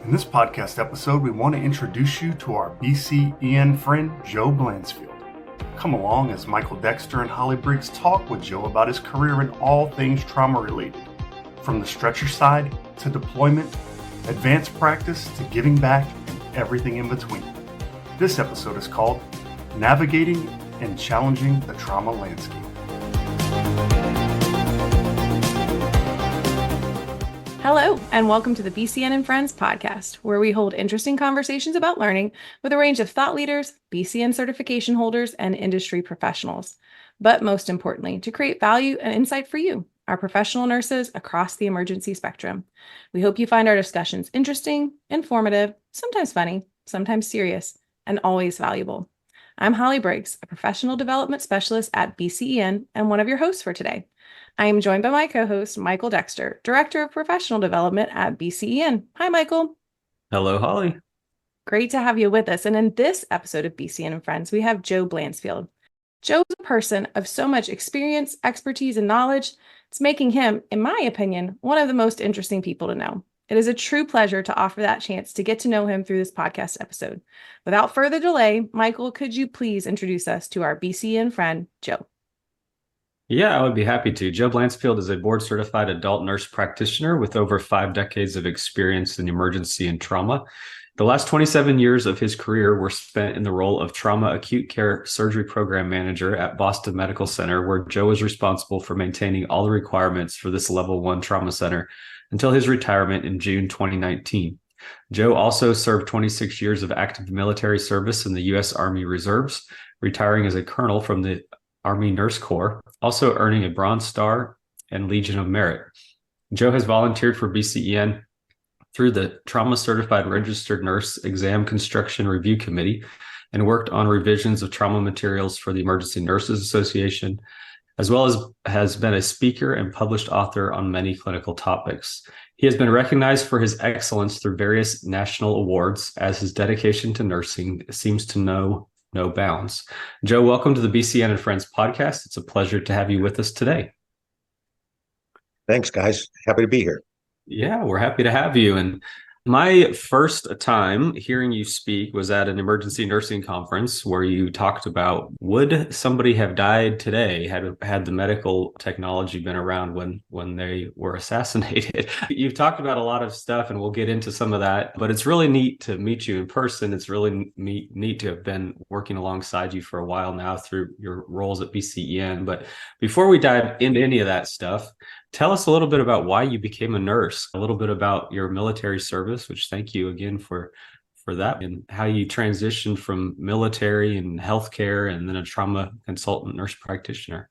In this podcast episode, we want to introduce you to our BCEN friend Joe Blansfield. Come along as Michael Dexter and Holly Briggs talk with Joe about his career in all things trauma related, from the stretcher side to deployment, advanced practice to giving back, and everything in between. This episode is called Navigating and Challenging the Trauma Landscape. Hello, and welcome to the BCEN Friends podcast, where we hold interesting conversations about learning with a range of thought leaders, BCEN certification holders, and industry professionals. But most importantly, to create value and insight for you, our professional nurses across the emergency spectrum. We hope you find our discussions interesting, informative, sometimes funny, sometimes serious, and always valuable. I'm Holly Briggs, a professional development specialist at BCEN and one of your hosts for today. I am joined by my co-host, Michael Dexter, Director of Professional Development at BCEN. Hi, Michael. Hello, Holly. Great to have you with us. And in this episode of BCEN and Friends, we have Joe Blansfield. Joe is a person of so much experience, expertise, and knowledge. It's making him, in my opinion, one of the most interesting people to know. It is a true pleasure to offer that chance to get to know him through this podcast episode. Without further delay, Michael, could you please introduce us to our BCEN friend, Joe? Yeah, I would be happy to. Joe Blansfield is a board-certified adult nurse practitioner with over 5 decades of experience in emergency and trauma. The last 27 years of his career were spent in the role of trauma acute care surgery program manager at Boston Medical Center, where Joe was responsible for maintaining all the requirements for this level 1 trauma center until his retirement in June 2019. Joe also served 26 years of active military service in the U.S. Army Reserves, retiring as a colonel from the Army Nurse Corp, also earning a Bronze Star and Legion of Merit. Joe has volunteered for BCEN through the Trauma Certified Registered Nurse Exam Construction Review Committee and worked on revisions of trauma materials for the Emergency Nurses Association, as well as has been a speaker and published author on many clinical topics. He has been recognized for his excellence through various national awards, as his dedication to nursing seems to know no bounds. Joe, welcome to the BCEN and Friends podcast. It's a pleasure to have you with us today. Thanks, guys. Happy to be here. Yeah, we're happy to have you. And my first time hearing you speak was at an emergency nursing conference where you talked about, would somebody have died today had the medical technology been around when they were assassinated? You've talked about a lot of stuff, and we'll get into some of that, but it's really neat to meet you in person. It's really neat to have been working alongside you for a while now through your roles at BCEN. But before we dive into any of that stuff, tell us a little bit about why you became a nurse, a little bit about your military service, which thank you again for that, and how you transitioned from military and healthcare and then a trauma consultant nurse practitioner.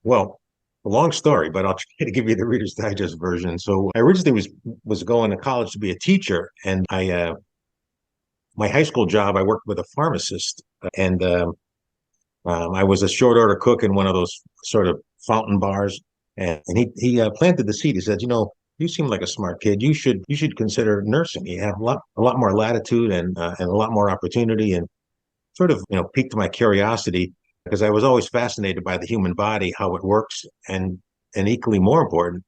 Well, a long story, but I'll try to give you the Reader's Digest version. So I originally was going to college to be a teacher, and my high school job, I worked with a pharmacist, and I was a short order cook in one of those sort of fountain bars. And he planted the seed. He said, you seem like a smart kid. You should consider nursing. You have a lot more latitude and a lot more opportunity, and sort of piqued my curiosity, because I was always fascinated by the human body, how it works, and equally more important,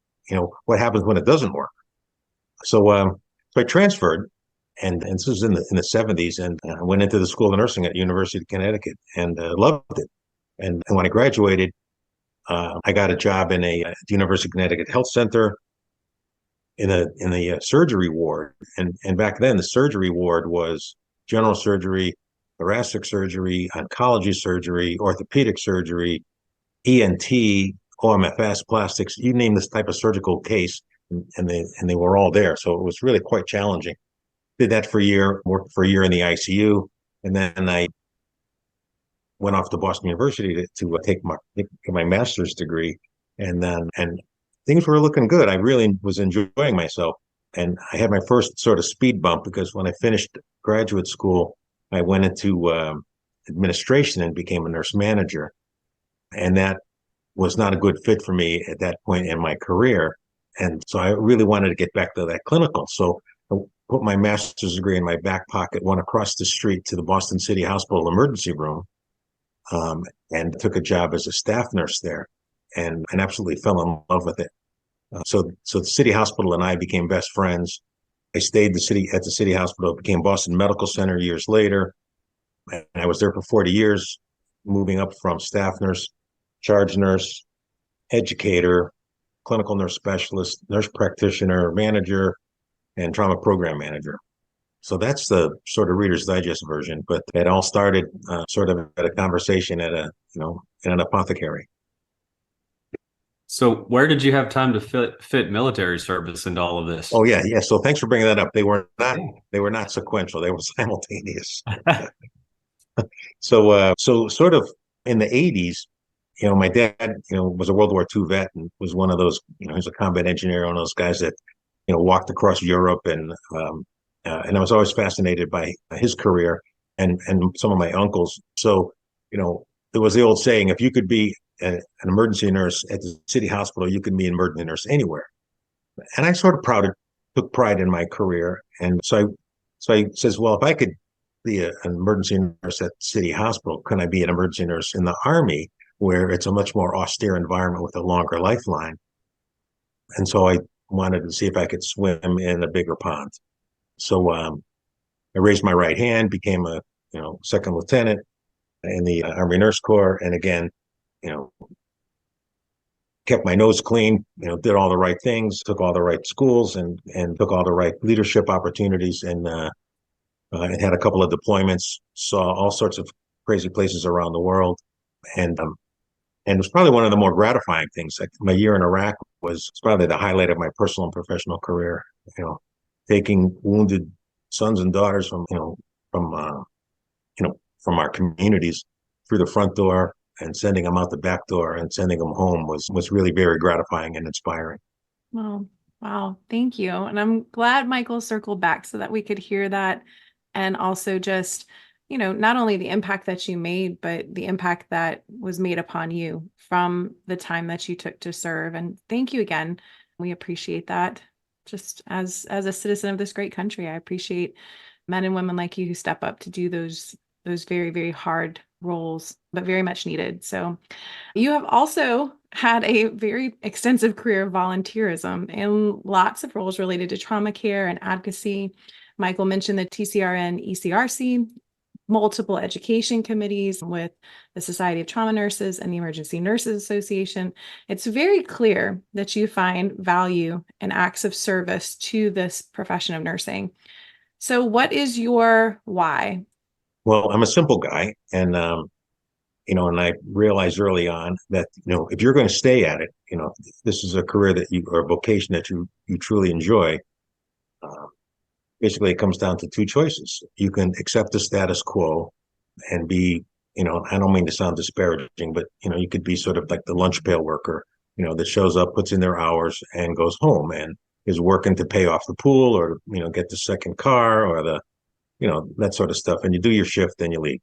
what happens when it doesn't work. So I transferred, and this was in the 70s, and I went into the School of Nursing at University of Connecticut, and loved it. And when I graduated, I got a job at the University of Connecticut Health Center in the surgery ward. And back then, the surgery ward was general surgery, thoracic surgery, oncology surgery, orthopedic surgery, ENT, OMFS, plastics, you name this type of surgical case, and they were all there. So it was really quite challenging. Did that for a year, worked for a year in the ICU, and then I went off to Boston University to take my master's degree, and things were looking good. I really was enjoying myself, and I had my first sort of speed bump, because when I finished graduate school, I went into administration and became a nurse manager, and that was not a good fit for me at that point in my career, and so I really wanted to get back to that clinical. So I put my master's degree in my back pocket, went across the street to the Boston City Hospital emergency room, and took a job as a staff nurse there, and absolutely fell in love with it. So the City Hospital and I became best friends. I stayed at the city hospital. It became Boston Medical Center years later. And I was there for 40 years, moving up from staff nurse, charge nurse, educator, clinical nurse specialist, nurse practitioner, manager, and trauma program manager. So that's the sort of Reader's Digest version, but it all started sort of at a conversation in an apothecary. So where did you have time to fit military service into all of this? Oh yeah. So thanks for bringing that up. They were not sequential. They were simultaneous. So sort of in the 80s, my dad, was a World War II vet and was one of those, he was a combat engineer, one of those guys that, walked across Europe, and I was always fascinated by his career and some of my uncles. So, there was the old saying, if you could be an emergency nurse at the city hospital, you could be an emergency nurse anywhere. And I sort of took pride in my career. And so I says, well, if I could be an emergency nurse at city hospital, can I be an emergency nurse in the Army, where it's a much more austere environment with a longer lifeline? And so I wanted to see if I could swim in a bigger pond. So I raised my right hand, became a second lieutenant in the Army Nurse Corps, and again, kept my nose clean, did all the right things, took all the right schools, and took all the right leadership opportunities, and had a couple of deployments, saw all sorts of crazy places around the world, and it was probably one of the more gratifying things. Like my year in Iraq was probably the highlight of my personal and professional career. Taking wounded sons and daughters from our communities through the front door and sending them out the back door and sending them home was really very gratifying and inspiring. Well, wow. Thank you. And I'm glad Michael circled back so that we could hear that. And also just, not only the impact that you made, but the impact that was made upon you from the time that you took to serve. And thank you again. We appreciate that. Just as a citizen of this great country, I appreciate men and women like you who step up to do those very, very hard roles, but very much needed. So you have also had a very extensive career of volunteerism and lots of roles related to trauma care and advocacy. Michael mentioned the TCRN, ECRC, multiple education committees with the Society of Trauma Nurses and the Emergency Nurses Association. It's very clear that you find value in acts of service to this profession of nursing. So what is your why? Well, I'm a simple guy, and and I realized early on that if you're going to stay at it, if this is a career or a vocation that you truly enjoy, basically it comes down to two choices. You can accept the status quo and be, I don't mean to sound disparaging, but you could be sort of like the lunch pail worker, that shows up, puts in their hours, and goes home and is working to pay off the pool, or get the second car, or the that sort of stuff, and you do your shift, then you leave.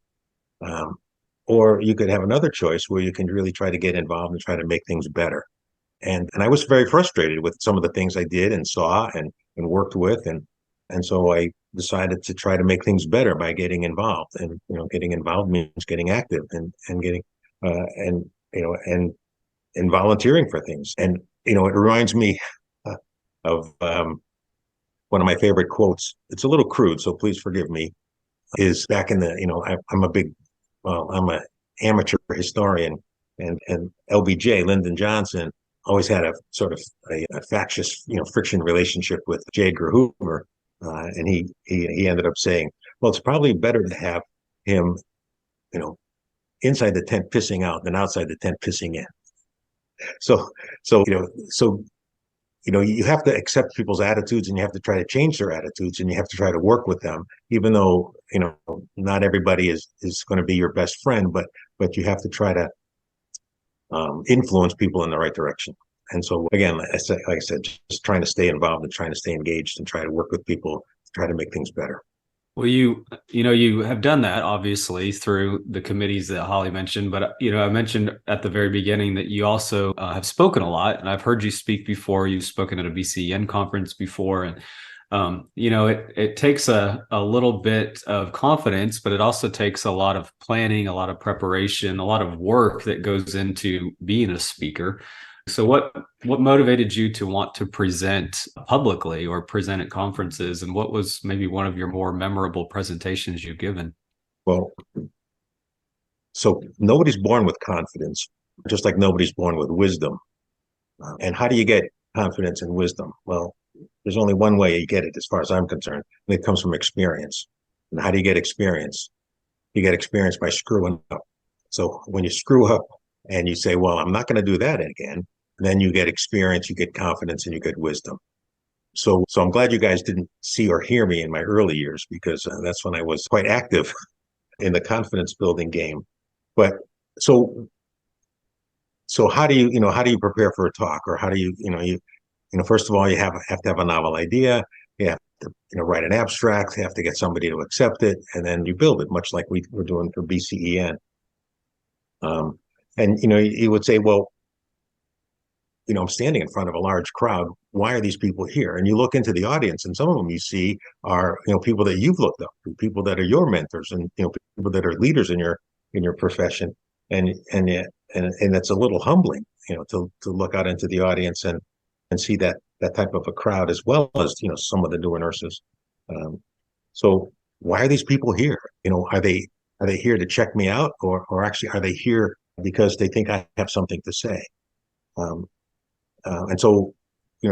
Or you could have another choice where you can really try to get involved and try to make things better. And I was very frustrated with some of the things I did and saw and worked with, and so I decided to try to make things better by getting involved. And getting involved means getting active and getting and volunteering for things. And it reminds me of one of my favorite quotes. It's a little crude, so please forgive me. Is back in the I'm an amateur historian, and LBJ, Lyndon Johnson, always had a sort of a factious friction relationship with J. Edgar Hoover, and he ended up saying, well, it's probably better to have him inside the tent pissing out than outside the tent pissing in. So you have to accept people's attitudes, and you have to try to change their attitudes, and you have to try to work with them, even though, not everybody is going to be your best friend, but you have to try to influence people in the right direction. And so again, like I said, just trying to stay involved and trying to stay engaged and try to work with people to try to make things better. Well, you have done that obviously through the committees that Holly mentioned, but I mentioned at the very beginning that you also have spoken a lot, and I've heard you speak before. You've spoken at a BCEN conference before, and it takes a little bit of confidence, but it also takes a lot of planning, a lot of preparation, a lot of work that goes into being a speaker. So what motivated you to want to present publicly or present at conferences? And what was maybe one of your more memorable presentations you've given? Well, so nobody's born with confidence, just like nobody's born with wisdom. And how do you get confidence and wisdom? Well, there's only one way you get it, as far as I'm concerned, and it comes from experience. And how do you get experience? You get experience by screwing up. So when you screw up and you say, well, I'm not going to do that again, then you get experience, you get confidence, and you get wisdom. So I'm glad you guys didn't see or hear me in my early years, because that's when I was quite active in the confidence building game. But so how do you prepare for a talk, or how do first of all, you have to have a novel idea. You have to write an abstract. You have to get somebody to accept it, and then you build it, much like we're doing for BCEN. And you would say, well, I'm standing in front of a large crowd. Why are these people here? And you look into the audience, and some of them you see are people that you've looked up to, people that are your mentors, and people that are leaders in your profession. And it's a little humbling, to look out into the audience and see that type of a crowd, as well as some of the newer nurses. So why are these people here? Are they here to check me out, or actually are they here because they think I have something to say? And so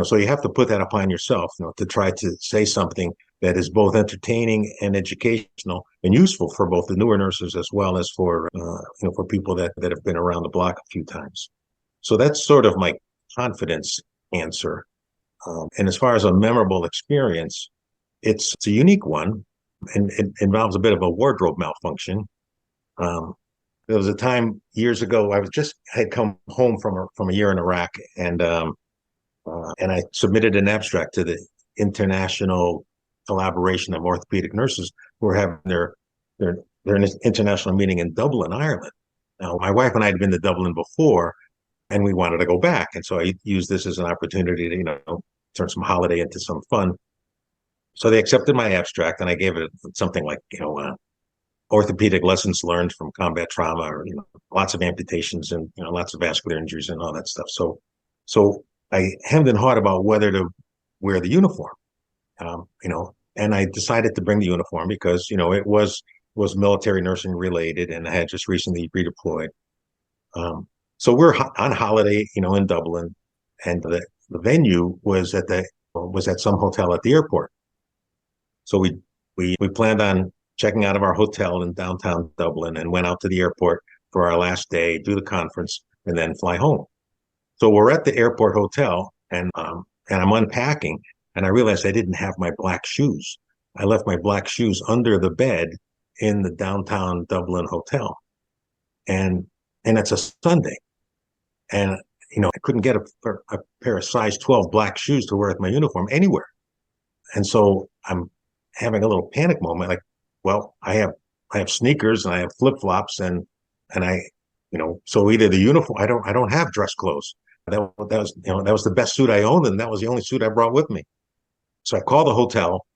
so you have to put that upon yourself, to try to say something that is both entertaining and educational and useful for both the newer nurses, as well as for for people that have been around the block a few times. So that's sort of my confidence answer. And as far as a memorable experience, it's a unique one, and it involves a bit of a wardrobe malfunction. There was a time years ago, I had come home from a year in Iraq, and I submitted an abstract to the International Collaboration of Orthopedic Nurses, who were having their international meeting in Dublin, Ireland. Now, my wife and I had been to Dublin before, and we wanted to go back, and so I used this as an opportunity to turn some holiday into some fun. So they accepted my abstract, and I gave it something like orthopedic lessons learned from combat trauma, or lots of amputations, and lots of vascular injuries and all that stuff. So I hemmed and hawed about whether to wear the uniform, and I decided to bring the uniform because it was military nursing related, and I had just recently redeployed. So we're on holiday, in Dublin, and the venue was at some hotel at the airport. So we planned on checking out of our hotel in downtown Dublin and went out to the airport for our last day, do the conference, and then fly home. So we're at the airport hotel, and I'm unpacking, and I realized I didn't have my black shoes. I left my black shoes under the bed in the downtown Dublin hotel, and it's a Sunday, and I couldn't get a pair of size 12 black shoes to wear with my uniform anywhere, and so I'm having a little panic moment, like, well, I have sneakers and I have flip flops, and I, so either the uniform, I don't have dress clothes. That was the best suit I owned, and that was the only suit I brought with me. So I called the hotel,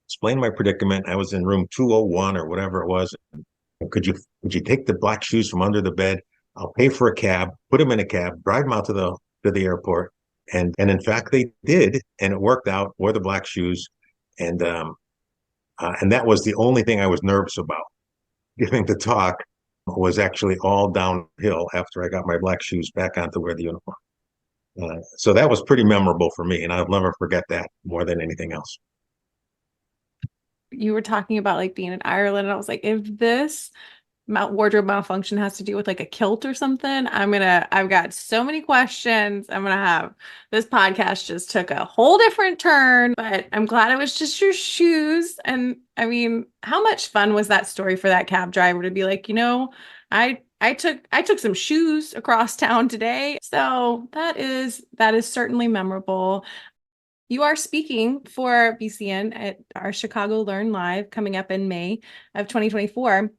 explained my predicament. I was in room 201 or whatever it was. Would you take the black shoes from under the bed? I'll pay for a cab, put them in a cab, drive them out to the airport, and in fact they did, and it worked out. Wore the black shoes, and that was the only thing I was nervous about. Giving the talk was actually all downhill after I got my black shoes back on to wear the uniform. So that was pretty memorable for me, and I'll never forget that more than anything else. You were talking about like being in Ireland, and I was like, if this wardrobe malfunction has to do with like a kilt or something, I've got so many questions. This podcast just took a whole different turn, but I'm glad it was just your shoes. And I mean, how much fun was that story for that cab driver to be like, I took some shoes across town today. So that is certainly memorable. You are speaking for BCN at our Chicago Learn Live coming up in May of 2024.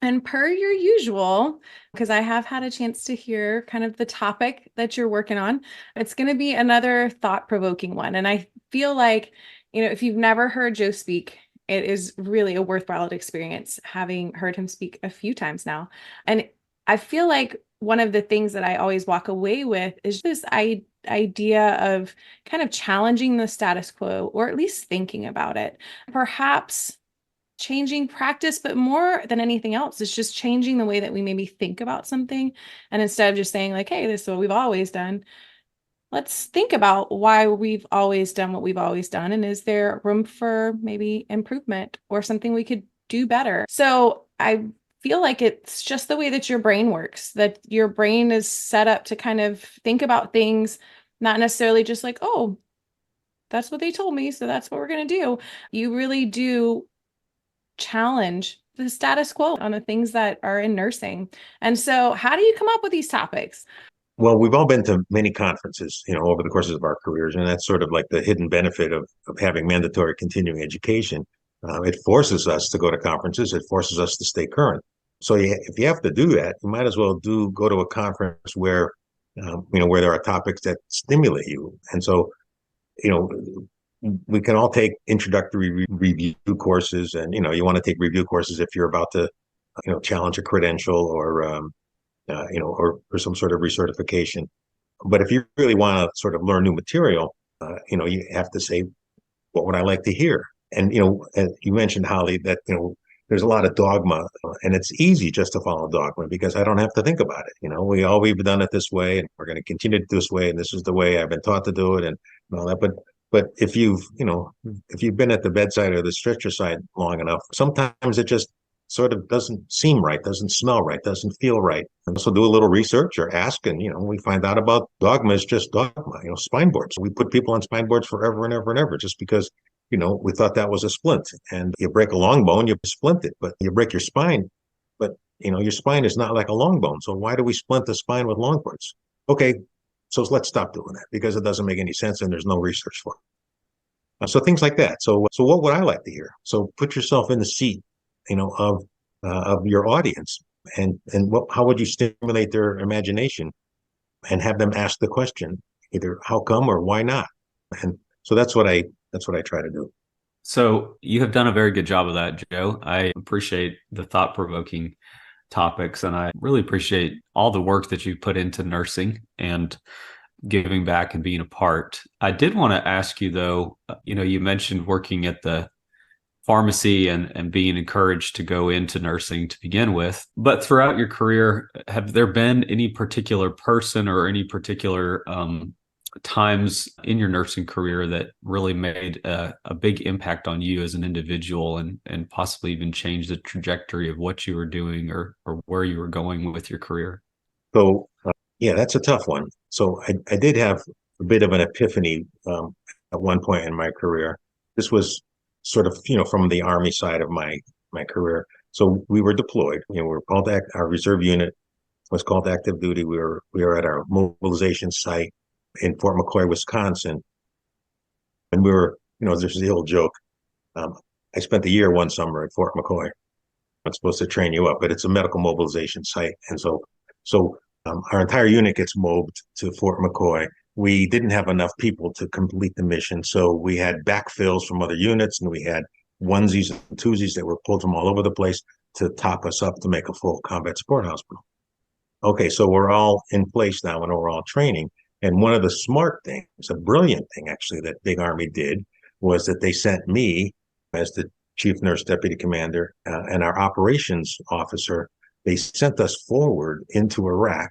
And per your usual, because I have had a chance to hear kind of the topic that you're working on, it's going to be another thought-provoking one. And I feel like, if you've never heard Joe speak, it is really a worthwhile experience, having heard him speak a few times now. And I feel like one of the things that I always walk away with is this idea of kind of challenging the status quo, or at least thinking about it. Perhaps changing practice, but more than anything else, it's just changing the way that we maybe think about something. And instead of just saying like, hey, this is what we've always done, let's think about why we've always done what we've always done. And is there room for maybe improvement or something we could do better? So I feel like it's just the way that your brain works, that your brain is set up to kind of think about things, not necessarily just like, oh, that's what they told me, so that's what we're going to do. You really do challenge the status quo on the things that are in nursing. And so how do you come up with these topics? Well, we've all been to many conferences, over the courses of our careers, and that's sort of like the hidden benefit of having mandatory continuing education. It forces us to go to conferences. It forces us to stay current. So if you have to do that, you might as well go to a conference where, where there are topics that stimulate you. And so, we can all take introductory review courses, and, you want to take review courses if you're about to, challenge a credential or some sort of recertification. But if you really want to sort of learn new material, you have to say, what would I like to hear? And, as you mentioned, Holly, that, there's a lot of dogma, and it's easy just to follow dogma because I don't have to think about it. We've done it this way, and we're going to continue to do this way, and this is the way I've been taught to do it, and all that. But if you've been at the bedside or the stretcher side long enough, sometimes it just sort of doesn't seem right, doesn't smell right, doesn't feel right. And so do a little research or ask, and, we find out about dogma is just dogma, spine boards. We put people on spine boards forever and ever and ever just because, we thought that was a splint. And you break a long bone, you splint it, but you break your spine. But, your spine is not like a long bone. So why do we splint the spine with long boards? Okay, so let's stop doing that because it doesn't make any sense and there's no research for it. So things like that. So what would I like to hear? So put yourself in the seat, of your audience, and how would you stimulate their imagination and have them ask the question, either how come or why not? And so that's what I try to do. So you have done a very good job of that, Joe. I appreciate the thought-provoking topics, and I really appreciate all the work that you put into nursing and giving back and being a part. I did want to ask you, though, you mentioned working at the pharmacy and being encouraged to go into nursing to begin with. But throughout your career, have there been any particular person or any particular times in your nursing career that really made a big impact on you as an individual and possibly even changed the trajectory of what you were doing or where you were going with your career? So, yeah, that's a tough one. So I did have a bit of an epiphany at one point in my career. This was sort of, from the Army side of my career. So we were deployed. We were called our reserve unit was called active duty. We were at our mobilization site in Fort McCoy, Wisconsin, and we were, there's the old joke. I spent a year one summer at Fort McCoy. I'm supposed to train you up, but it's a medical mobilization site, and so our entire unit gets mobbed to Fort McCoy. We didn't have enough people to complete the mission, so we had backfills from other units, and we had onesies and twosies that were pulled from all over the place to top us up to make a full combat support hospital. Okay, so we're all in place now, and we're all training. And one of the smart things, a brilliant thing actually, that Big Army did was that they sent me as the chief nurse deputy commander and our operations officer. They sent us forward into Iraq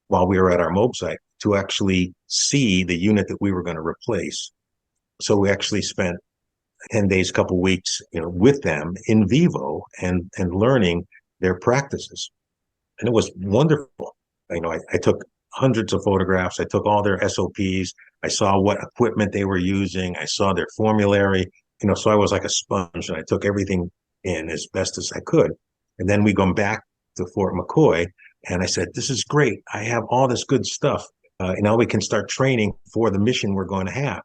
while we were at our MOB site to actually see the unit that we were going to replace. So we actually spent 10 days, couple weeks, with them in vivo and learning their practices. And it was wonderful. I took hundreds of photographs. I took all their SOPs. I saw what equipment they were using. I saw their formulary, so I was like a sponge, and I took everything in as best as I could. And then we go back to Fort McCoy, and I said, this is great. I have all this good stuff. Now we can start training for the mission we're going to have.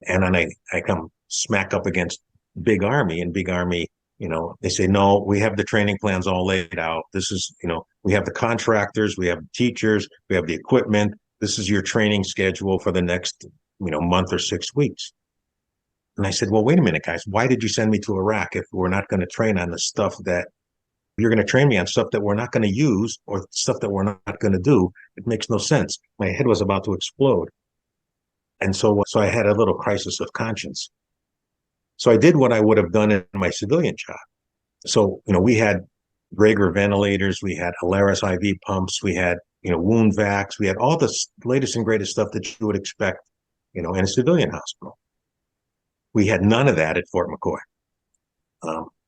And then I come smack up against Big Army, and Big Army, they say, no, we have the training plans all laid out. This is, we have the contractors, we have the teachers, we have the equipment. This is your training schedule for the next, month or 6 weeks. And I said, well, wait a minute, guys, why did you send me to Iraq if we're not going to train on the stuff that you're going to train me on stuff that we're not going to use or stuff that we're not going to do. It makes no sense. My head was about to explode. And so I had a little crisis of conscience. So I did what I would have done in my civilian job. So, we had Draeger ventilators, we had Alaris IV pumps, we had, wound vacs, we had all the latest and greatest stuff that you would expect, in a civilian hospital. We had none of that at Fort McCoy.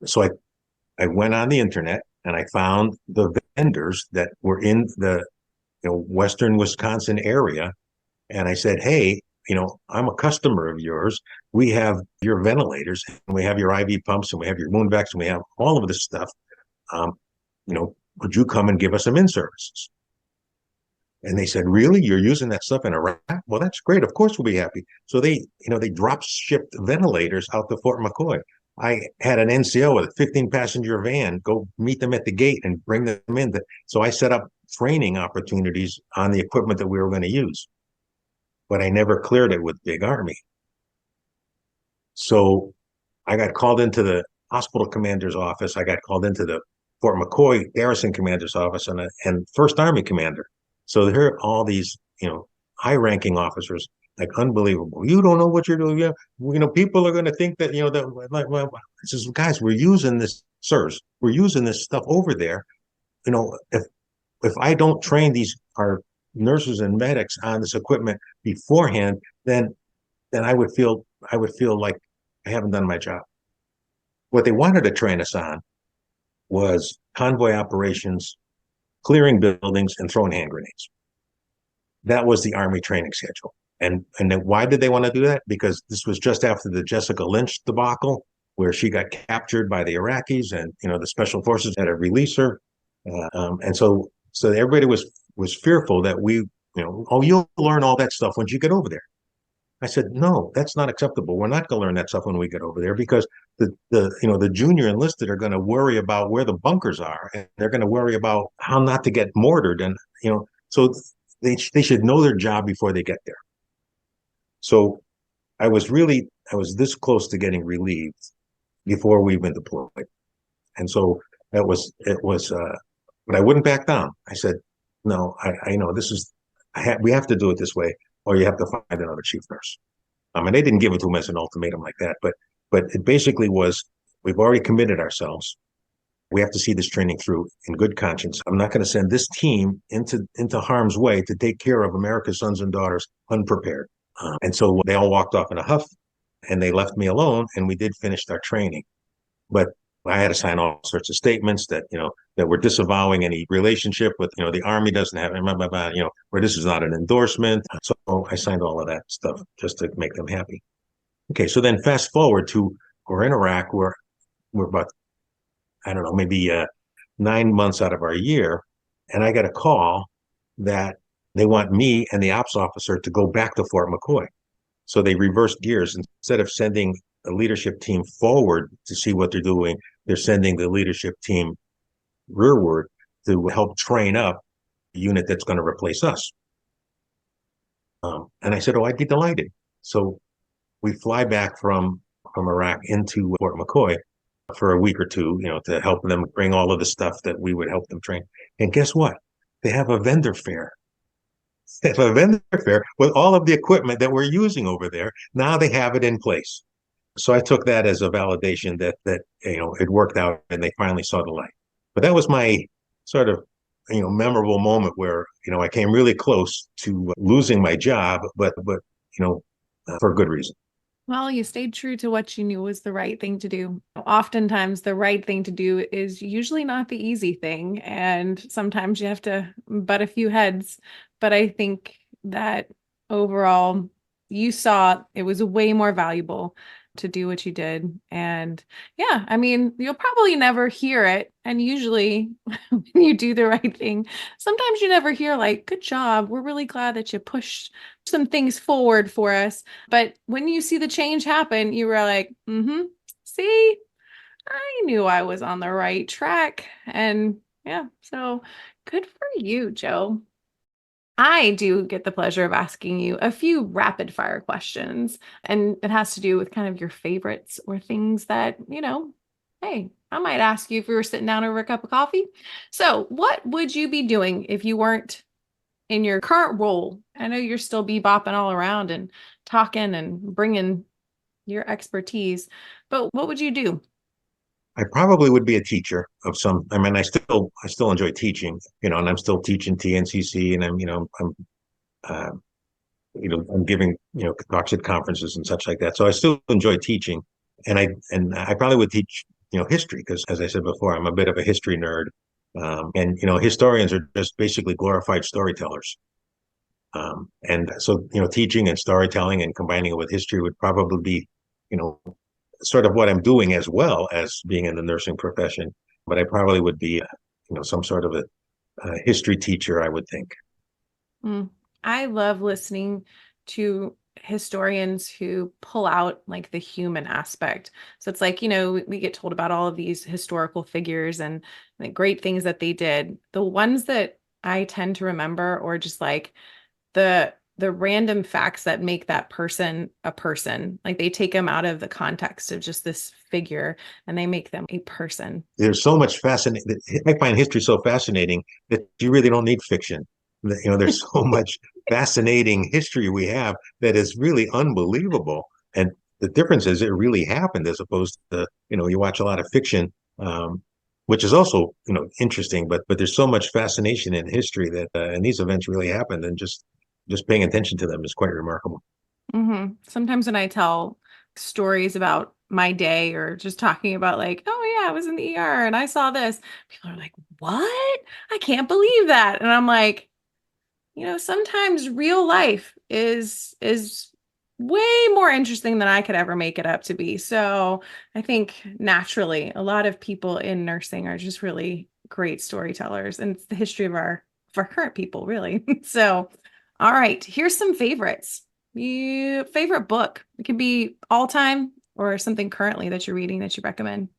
So I went on the internet and I found the vendors that were in the Western Wisconsin area. And I said, hey, I'm a customer of yours. We have your ventilators and we have your IV pumps and we have your wound vacs and we have all of this stuff. Could you come and give us some in-services? And they said, really? You're using that stuff in Iraq? Well, that's great. Of course we'll be happy. So they drop shipped ventilators out to Fort McCoy. I had an NCO with a 15-passenger van go meet them at the gate and bring them in. So I set up training opportunities on the equipment that we were going to use. But I never cleared it with Big Army. So I got called into the hospital commander's office. I got called into the Fort McCoy garrison commander's office and First Army commander. So there are all these, high-ranking officers, like unbelievable. You don't know what you're doing. People are going to think that, it says, guys, we're using this, sirs. We're using this stuff over there. If I don't train our nurses and medics on this equipment beforehand, then I would feel like I haven't done my job. What they wanted to train us on was convoy operations, clearing buildings, and throwing hand grenades. That was the Army training schedule. And then why did they want to do that? Because this was just after the Jessica Lynch debacle, where she got captured by the Iraqis, and the special forces had to release her. And so everybody was fearful that you'll learn all that stuff once you get over there. I said, no, that's not acceptable. We're not going to learn that stuff when we get over there, because the junior enlisted are going to worry about where the bunkers are, and they're going to worry about how not to get mortared. And, so they should know their job before they get there. So I was this close to getting relieved before we went deployed. And so it was, but I wouldn't back down. I said, no, I know we have to do it this way, or you have to find another chief nurse. And they didn't give it to him as an ultimatum like that, but it basically was, we've already committed ourselves. We have to see this training through in good conscience. I'm not going to send this team into harm's way to take care of America's sons and daughters unprepared. And so they all walked off in a huff, and they left me alone, and we did finish our training. But I had to sign all sorts of statements that we're disavowing any relationship with, the Army doesn't have, where this is not an endorsement. So I signed all of that stuff just to make them happy. Okay, so then fast forward to, we're in Iraq, we're about, I don't know, maybe 9 months out of our year, and I got a call that they want me and the ops officer to go back to Fort McCoy. So they reversed gears. Instead of sending a leadership team forward to see what they're doing, they're sending the leadership team rearward to help train up the unit that's going to replace us. And I said, oh, I'd be delighted. So we fly back from Iraq into Fort McCoy for a week or two, to help them bring all of the stuff that we would help them train. And guess what? They have a vendor fair. They have a vendor fair with all of the equipment that we're using over there. Now they have it in place. So I took that as a validation that it worked out and they finally saw the light. But that was my sort of memorable moment where I came really close to losing my job, but for a good reason. Well, you stayed true to what you knew was the right thing to do. Oftentimes, the right thing to do is usually not the easy thing, and sometimes you have to butt a few heads. But I think that overall, you saw it was way more valuable to do what you did. And yeah, I mean, you'll probably never hear it. And usually when you do the right thing, sometimes you never hear like, good job. We're really glad that you pushed some things forward for us. But when you see the change happen, you were like, see, I knew I was on the right track. And yeah, so good for you, Joe. I do get the pleasure of asking you a few rapid fire questions, and it has to do with kind of your favorites or things that, hey, I might ask you if we were sitting down over a cup of coffee. So, what would you be doing if you weren't in your current role? I know you're still bebopping all around and talking and bringing your expertise, but what would you do? I probably would be a teacher of some. I mean, I still enjoy teaching, and I'm still teaching TNCC, and uh, I'm giving, talks at conferences and such like that. So I still enjoy teaching, and I probably would teach, history because, as I said before, I'm a bit of a history nerd, and historians are just basically glorified storytellers. And so, teaching and storytelling and combining it with history would probably be, you know, sort of what I'm doing as well as being in the nursing profession. But I probably would be, some sort of a history teacher, I would think. Mm. I love listening to historians who pull out like the human aspect. So it's like, we get told about all of these historical figures and the great things that they did. The ones that I tend to remember, or just like the random facts that make that person a person, like they take them out of the context of just this figure and they make them a person. There's so much fascinating. I find history so fascinating that you really don't need fiction. There's so much fascinating history we have that is really unbelievable. And the difference is it really happened as opposed to, you watch a lot of fiction, which is also, interesting, but there's so much fascination in history that, and these events really happened, and just paying attention to them is quite remarkable. Sometimes when I tell stories about my day or just talking about like, oh yeah, I was in the ER and I saw this, people are like, what? I can't believe that. And I'm like, sometimes real life is way more interesting than I could ever make it up to be. So I think naturally a lot of people in nursing are just really great storytellers, and it's the history of our current people, really. So, all right, here's some favorites. You favorite book. It can be all time or something currently that you're reading that you recommend.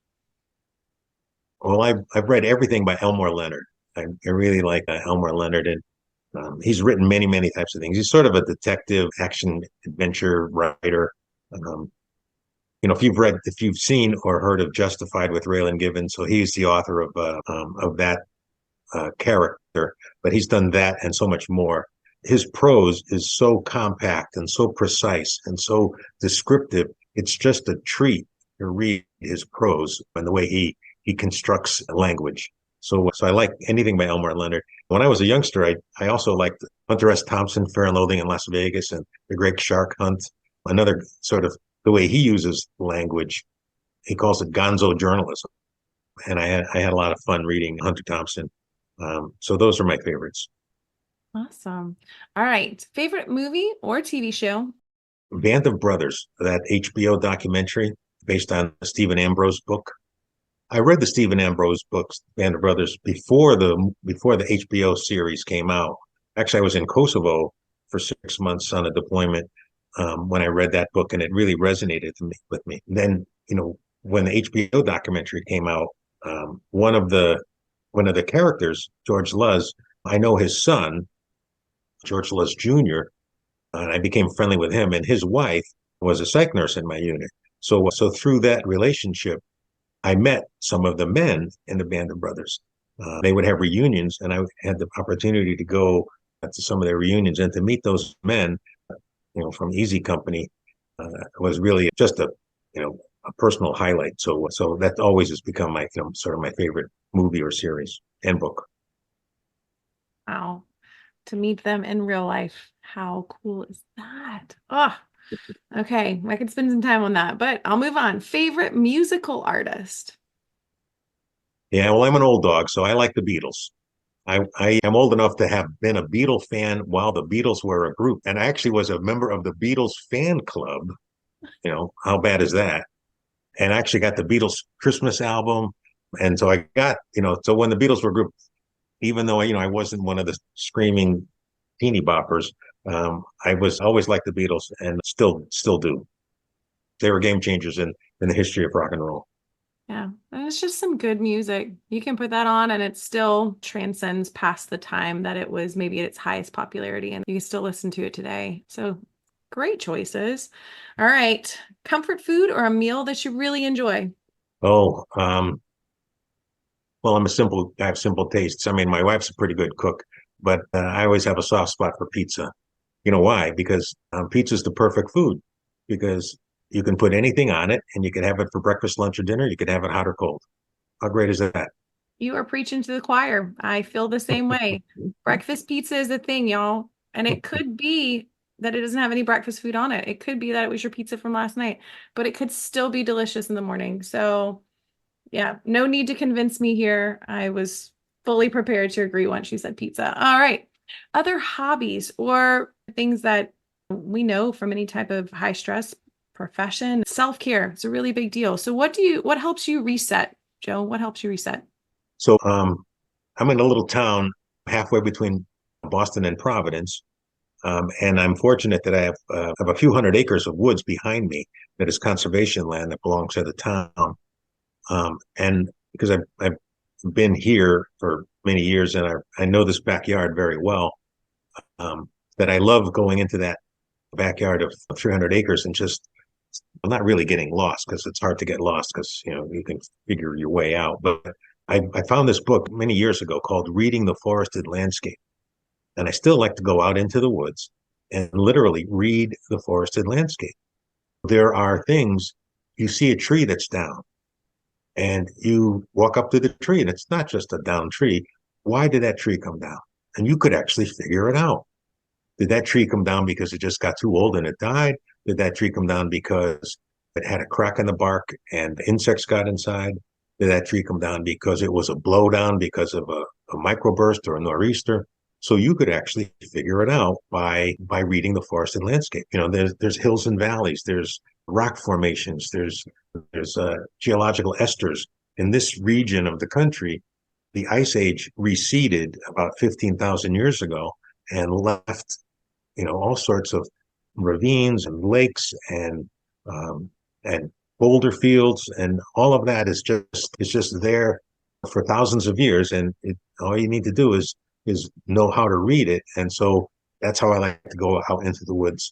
Well, I've read everything by Elmore Leonard. I really like Elmore Leonard, and he's written many, many types of things. He's sort of a detective action adventure writer. Um, if you've seen or heard of Justified with Raylan Givens, so he's the author of that character, but he's done that and so much more. His prose is so compact and so precise and so descriptive. It's just a treat to read his prose and the way he constructs language. So I like anything by Elmore Leonard. When I was a youngster, I also liked Hunter S. Thompson, Fear and Loathing in Las Vegas, and The Great Shark Hunt. Another sort of the way he uses language, he calls it gonzo journalism. And I had a lot of fun reading Hunter Thompson. So those are my favorites. Awesome. All right. Favorite movie or TV show? Band of Brothers, that HBO documentary based on the Stephen Ambrose book. I read the Stephen Ambrose books, Band of Brothers, before the HBO series came out. Actually, I was in Kosovo for 6 months on a deployment when I read that book, and it really resonated with me. And then, when the HBO documentary came out, one of the characters, George Luz, I know his son, George Luz Jr., and I became friendly with him, and his wife was a psych nurse in my unit. So through that relationship, I met some of the men in the Band of Brothers. They would have reunions, and I had the opportunity to go to some of their reunions and to meet those men, from Easy Company, was really just a personal highlight. So that always has become my sort of my favorite movie or series and book. Wow. To meet them in real life. How cool is that? Oh, okay. I could spend some time on that, but I'll move on. Favorite musical artist? Yeah, well, I'm an old dog, so I like the Beatles. I am old enough to have been a Beatle fan while the Beatles were a group, and I actually was a member of the Beatles fan club. How bad is that? And I actually got the Beatles Christmas album, and so I got, so when the Beatles were a group, even though I wasn't one of the screaming teeny boppers, I was always liked the Beatles and still do. They were game changers in the history of rock and roll. Yeah, and it's just some good music. You can put that on and it still transcends past the time that it was maybe at its highest popularity, and you can still listen to it today. So great choices. All right. Comfort food or a meal that you really enjoy? Oh, Well, I have simple tastes. I mean, my wife's a pretty good cook, but I always have a soft spot for pizza. You know why? Because pizza is the perfect food because you can put anything on it and you can have it for breakfast, lunch, or dinner. You can have it hot or cold. How great is that? You are preaching to the choir. I feel the same way. Breakfast pizza is a thing, y'all. And it could be that it doesn't have any breakfast food on it. It could be that it was your pizza from last night, but it could still be delicious in the morning. So, yeah, no need to convince me here. I was fully prepared to agree once you said pizza. All right. Other hobbies or things that we know from any type of high stress profession, self-care is a really big deal. So what helps you reset, Joe? What helps you reset? So I'm in a little town halfway between Boston and Providence. And I'm fortunate that I have a few hundred acres of woods behind me that is conservation land that belongs to the town. And because I've been here for many years and I know this backyard very well, that I love going into that backyard of 300 acres and just I'm not really getting lost because it's hard to get lost because you can figure your way out. But I found this book many years ago called Reading the Forested Landscape. And I still like to go out into the woods and literally read the forested landscape. There are things, you see a tree that's down and you walk up to the tree and it's not just a down tree. Why did that tree come down? And you could actually figure it out. Did that tree come down because it just got too old and it died? Did that tree come down because it had a crack in the bark and insects got inside? Did that tree come down because it was a blowdown because of a microburst or a nor'easter? So you could actually figure it out by reading the forested landscape. There's hills and valleys, there's rock formations, there's geological esters. In this region of the country, the ice age receded about 15,000 years ago and left, all sorts of ravines and lakes and boulder fields, and all of that is just there for thousands of years. And all you need to do is know how to read it. And so that's how I like to go out into the woods,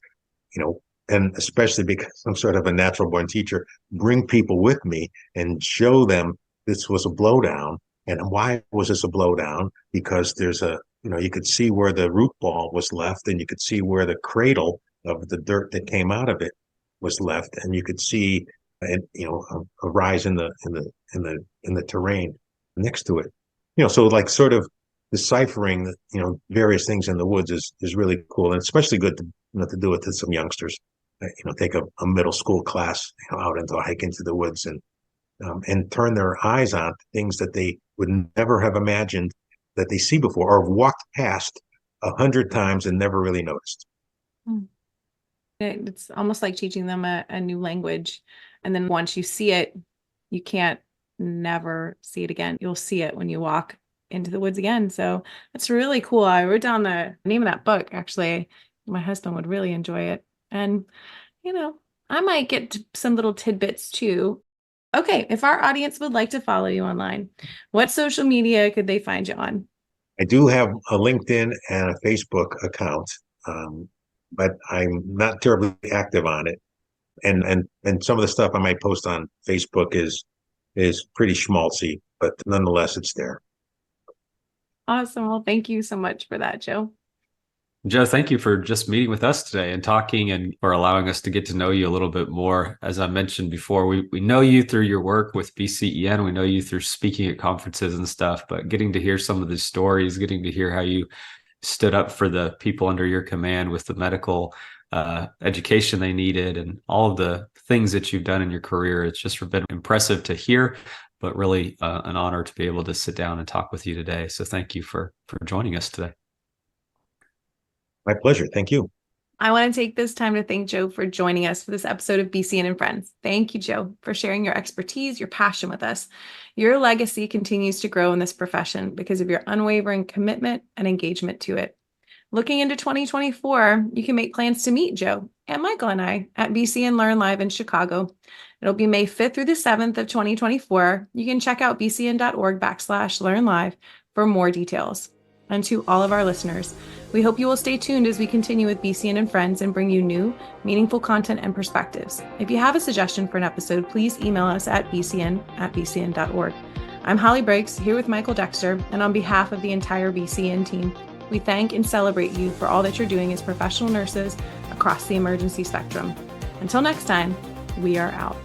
and especially because I'm sort of a natural born teacher, bring people with me and show them this was a blowdown. And why was this a blowdown? Because there's you could see where the root ball was left and you could see where the cradle of the dirt that came out of it was left. And you could see, a rise in the terrain next to it. So like sort of deciphering various things in the woods is really cool, and especially good to do it to some youngsters. Take a middle school class out into a hike into the woods and turn their eyes on things that they would never have imagined that they see before or have walked past 100 times and never really noticed. It's almost like teaching them a new language, and then once you see it, you can't never see it again. You'll see it when you walk into the woods again. So that's really cool. I wrote down the name of that book. Actually, my husband would really enjoy it. And, I might get some little tidbits too. Okay. If our audience would like to follow you online, what social media could they find you on? I do have a LinkedIn and a Facebook account, but I'm not terribly active on it. And some of the stuff I might post on Facebook is pretty schmaltzy, but nonetheless, it's there. Awesome. Well, thank you so much for that, Joe. Joe, thank you for just meeting with us today and talking and for allowing us to get to know you a little bit more. As I mentioned before, we know you through your work with BCEN. We know you through speaking at conferences and stuff, but getting to hear some of the stories, getting to hear how you stood up for the people under your command with the medical education they needed and all of the things that you've done in your career. It's just been impressive to hear, but really an honor to be able to sit down and talk with you today. So thank you for joining us today. My pleasure. Thank you. I want to take this time to thank Joe for joining us for this episode of BCEN and Friends. Thank you, Joe, for sharing your expertise, your passion with us. Your legacy continues to grow in this profession because of your unwavering commitment and engagement to it. Looking into 2024, you can make plans to meet Joe and Michael and I at BCEN Learn Live in Chicago. It'll be May 5th through the 7th of 2024. You can check out bcn.org/learn live for more details. And to all of our listeners, we hope you will stay tuned as we continue with BCEN and Friends and bring you new, meaningful content and perspectives. If you have a suggestion for an episode, please email us at bcn@bcn.org. I'm Holly Briggs, here with Michael Dexter, and on behalf of the entire BCEN team, we thank and celebrate you for all that you're doing as professional nurses across the emergency spectrum. Until next time, we are out.